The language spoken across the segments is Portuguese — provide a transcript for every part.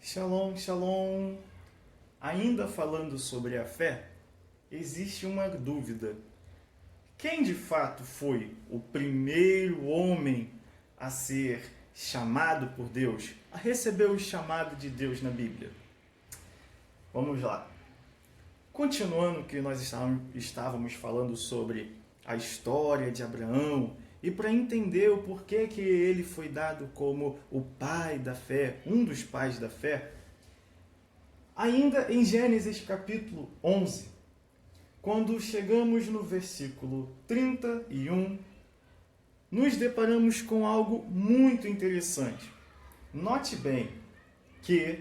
Shalom, shalom. Ainda falando sobre a fé, existe uma dúvida. Quem de fato foi o primeiro homem a ser chamado por Deus, a receber o chamado de Deus na Bíblia? Vamos lá. Continuando que nós estávamos falando sobre a história de Abraão, e para entender o porquê que ele foi dado como o pai da fé, um dos pais da fé, ainda em Gênesis capítulo 11, quando chegamos no versículo 31, nos deparamos com algo muito interessante. Note bem que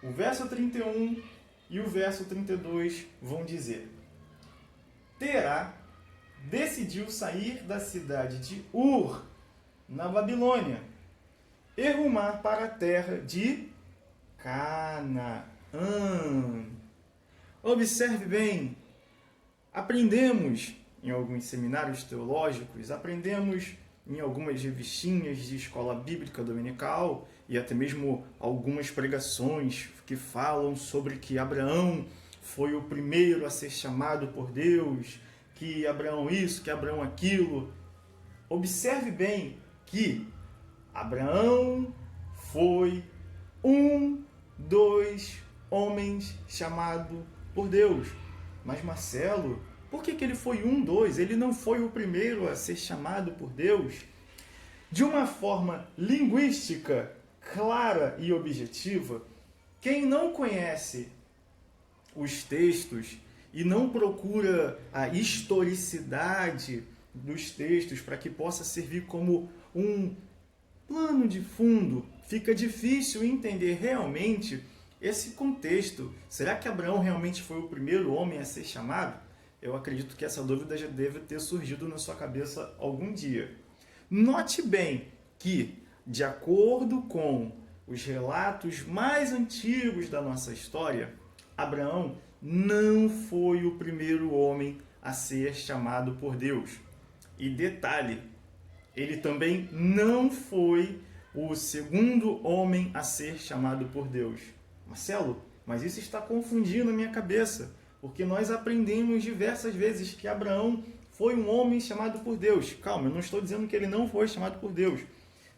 o verso 31 e o verso 32 vão dizer: Terá decidiu sair da cidade de Ur, na Babilônia, e rumar para a terra de Canaã. Observe bem, aprendemos em alguns seminários teológicos, aprendemos em algumas revistinhas de escola bíblica dominical e até mesmo algumas pregações que falam sobre que Abraão foi o primeiro a ser chamado por Deus, que Abraão isso, que Abraão aquilo. Observe bem que Abraão foi um dos homens chamado por Deus. Mas Marcelo, por que ele foi dois? Ele não foi o primeiro a ser chamado por Deus? De uma forma linguística, clara e objetiva, quem não conhece os textos e não procura a historicidade dos textos para que possa servir como um plano de fundo, fica difícil entender realmente esse contexto. Será que Abraão realmente foi o primeiro homem a ser chamado? Eu acredito que essa dúvida já deve ter surgido na sua cabeça algum dia. Note bem que, de acordo com os relatos mais antigos da nossa história, Abraão não foi o primeiro homem a ser chamado por Deus. E detalhe, ele também não foi o segundo homem a ser chamado por Deus. Marcelo, mas isso está confundindo a minha cabeça, porque nós aprendemos diversas vezes que Abraão foi um homem chamado por Deus. Calma, eu não estou dizendo que ele não foi chamado por Deus.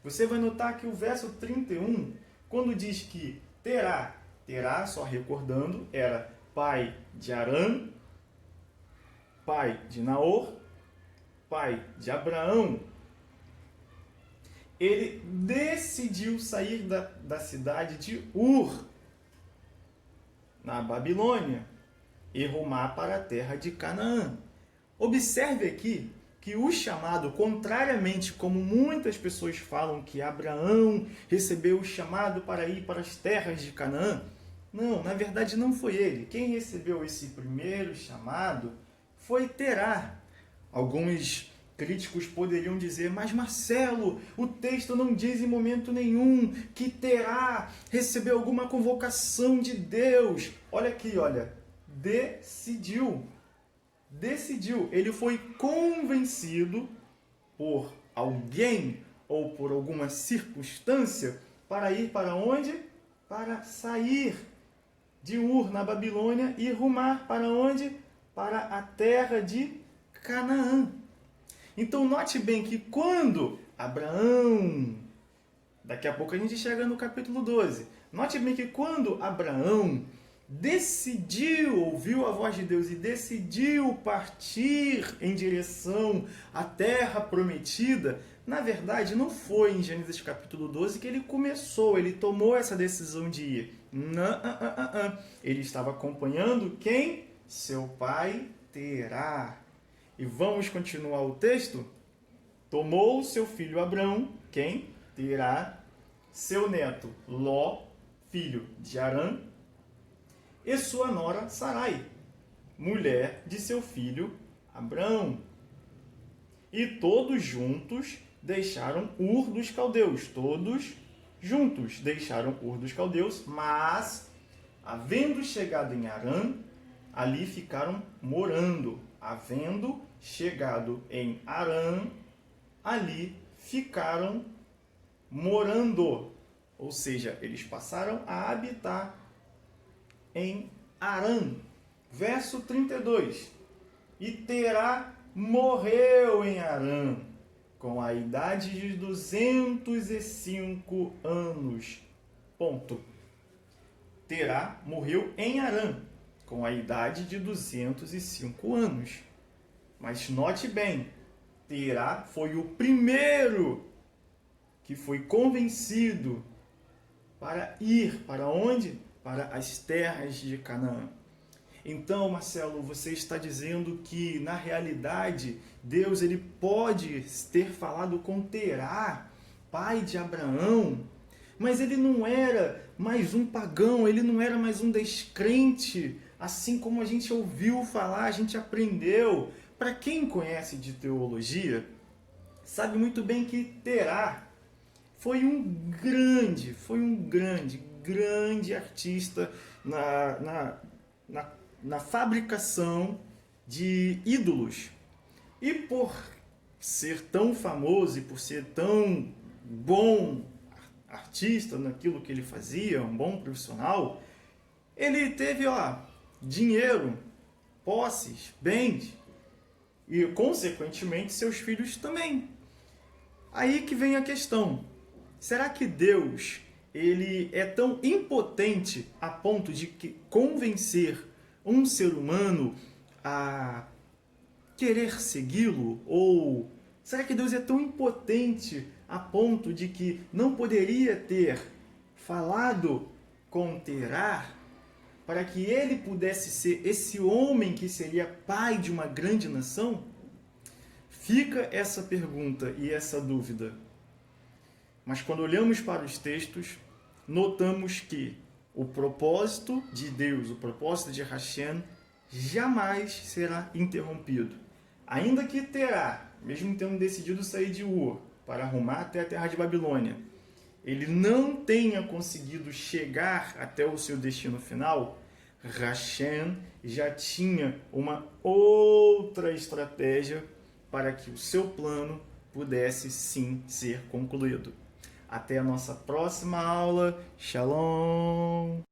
Você vai notar que o verso 31, quando diz que terá, só recordando, era pai de Arã, pai de Naor, pai de Abraão. Ele decidiu sair da cidade de Ur, na Babilônia, e rumar para a terra de Canaã. Observe aqui que o chamado, contrariamente como muitas pessoas falam que Abraão recebeu o chamado para ir para as terras de Canaã, não, na verdade não foi ele. Quem recebeu esse primeiro chamado foi Terá. Alguns críticos poderiam dizer, mas Marcelo, o texto não diz em momento nenhum que Terá recebeu alguma convocação de Deus. Olha aqui, olha, decidiu. Ele foi convencido por alguém ou por alguma circunstância para ir para onde? Para sair de Ur, na Babilônia, e rumar para onde? Para a terra de Canaã. Então note bem que quando Abraão, daqui a pouco a gente chega no capítulo 12, note bem que quando Abraão ouviu a voz de Deus e decidiu partir em direção à terra prometida, na verdade não foi em Gênesis capítulo 12 que ele tomou essa decisão de ir. Não. Ele estava acompanhando quem? Seu pai Terá. E vamos continuar o texto? Tomou seu filho Abrão, quem? Terá, seu neto Ló, filho de Arã, e sua nora Sarai, mulher de seu filho Abrão. E todos juntos deixaram Ur dos Caldeus. Todos juntos deixaram Ur dos Caldeus, mas, havendo chegado em Arã, ali ficaram morando. Havendo chegado em Arã, ali ficaram morando. ou seja, eles passaram a habitar em Harã. Verso 32. E Terá morreu em Harã, com a idade de 205 anos. Ponto. Terá morreu em Harã, com a idade de 205 anos. Mas note bem, Terá foi o primeiro que foi convencido para ir para onde? Para as terras de Canaã. Então, Marcelo, você está dizendo que, na realidade, Deus ele pode ter falado com Terá, pai de Abraão, mas ele não era mais um pagão, ele não era mais um descrente, assim como a gente ouviu falar, a gente aprendeu. Para quem conhece de teologia, sabe muito bem que Terá foi um grande artista na fabricação de ídolos. E por ser tão famoso e por ser tão bom artista naquilo que ele fazia, um bom profissional, ele teve dinheiro, posses, bens e, consequentemente, seus filhos também. Aí que vem a questão. Será que Deus ele é tão impotente a ponto de convencer um ser humano a querer segui-lo? Ou será que Deus é tão impotente a ponto de que não poderia ter falado com Terá para que ele pudesse ser esse homem que seria pai de uma grande nação? Fica essa pergunta e essa dúvida. Mas quando olhamos para os textos, notamos que o propósito de Deus, o propósito de Hashem, jamais será interrompido. Ainda que Terá, mesmo tendo decidido sair de Ur para arrumar até a terra de Babilônia, ele não tenha conseguido chegar até o seu destino final, Hashem já tinha uma outra estratégia para que o seu plano pudesse sim ser concluído. Até a nossa próxima aula. Shalom!